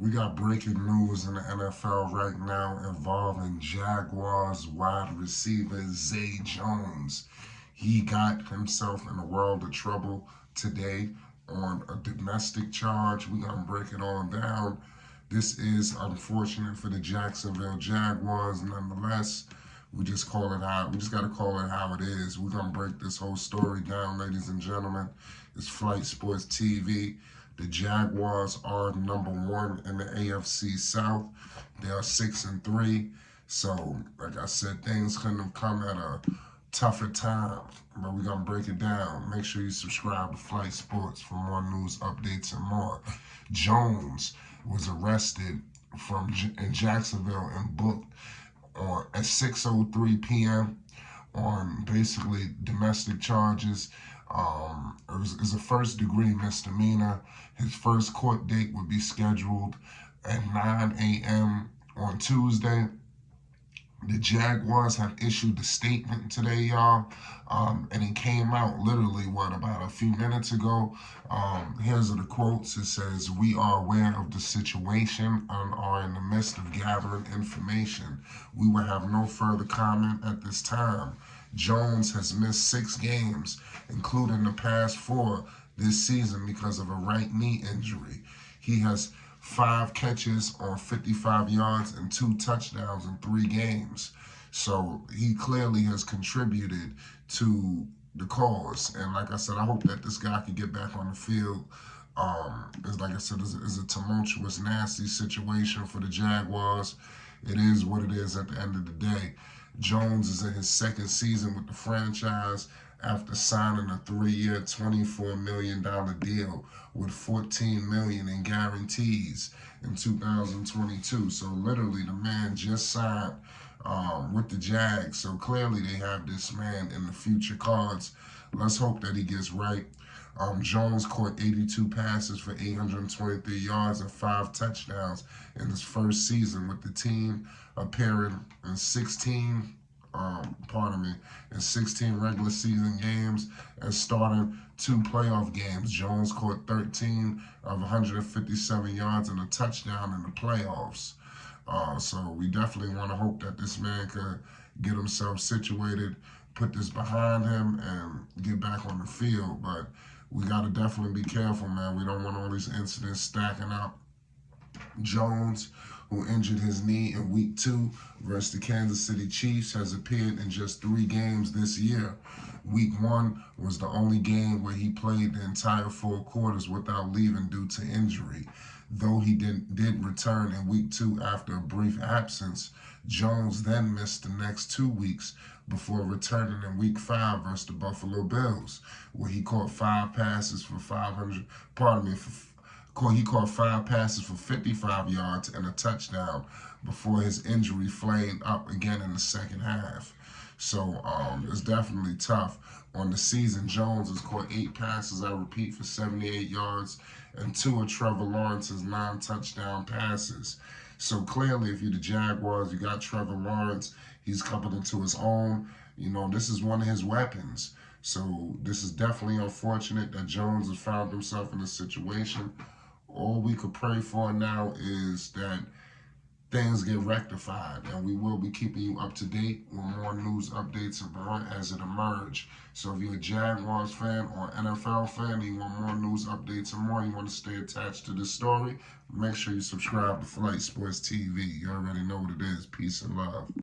We got breaking news in the NFL right now involving Jaguars wide receiver Zay Jones. He got himself in a world of trouble today on a domestic charge. We're going to break it all down. This is unfortunate for the Jacksonville Jaguars. Nonetheless, we just got to call it how it is. We're going to break this whole story down, ladies and gentlemen. It's Flight Sports TV. The Jaguars are number one in the AFC South. They are 6-3. So, like I said, things couldn't have come at a tougher time. But we're going to break it down. Make sure you subscribe to Flight Sports for more news, updates, and more. Jones was arrested in Jacksonville and booked at 6:03 p.m. on basically domestic charges. It was a first-degree misdemeanor. His first court date would be scheduled at 9 a.m. on Tuesday. The Jaguars have issued a statement today, y'all, and it came out literally, about a few minutes ago. Here's the quotes. It says, "We are aware of the situation and are in the midst of gathering information. We will have no further comment at this time. Jones has missed 6 games, including the past 4 this season because of a right knee injury. He has 5 catches on 55 yards and 2 touchdowns in 3 games. So he clearly has contributed to the cause. And like I said, I hope that this guy can get back on the field. Like I said, it's a tumultuous, nasty situation for the Jaguars. It is what it is at the end of the day. Jones is in his 2nd season with the franchise after signing a 3-year, $24 million deal with $14 million in guarantees in 2022. So literally, the man just signed with the Jags. So clearly, they have this man in the future cards. Let's hope that he gets right. Jones caught 82 passes for 823 yards and 5 touchdowns in his first season with the team, appearing in 16 regular season games and starting 2 playoff games. Jones caught 13 of 157 yards and a touchdown in the playoffs. So we definitely want to hope that this man could get himself situated, put this behind him, and get back on the field. But we got to definitely be careful, man. We don't want all these incidents stacking up. Jones, who injured his knee in Week 2 versus the Kansas City Chiefs, has appeared in just 3 games this year. Week 1 was the only game where he played the entire 4 quarters without leaving due to injury. Though he did return in Week 2 after a brief absence, Jones then missed the next 2 weeks before returning in Week 5 versus the Buffalo Bills, where he caught 5 passes for 55 yards and a touchdown before his injury flamed up again in the second half. So it's definitely tough. On the season, Jones has caught 8 passes, I repeat, for 78 yards, and 2 of Trevor Lawrence's 9 touchdown passes. So clearly, if you're the Jaguars, you got Trevor Lawrence. He's coming into his own. You know, this is one of his weapons. So this is definitely unfortunate that Jones has found himself in this situation. All we could pray for now is that things get rectified, and we will be keeping you up to date with more news updates and more as it emerge. So if you're a Jaguars fan or NFL fan and you want more news updates and more, you want to stay attached to this story, make sure you subscribe to Flight Sports TV. You already know what it is. Peace and love.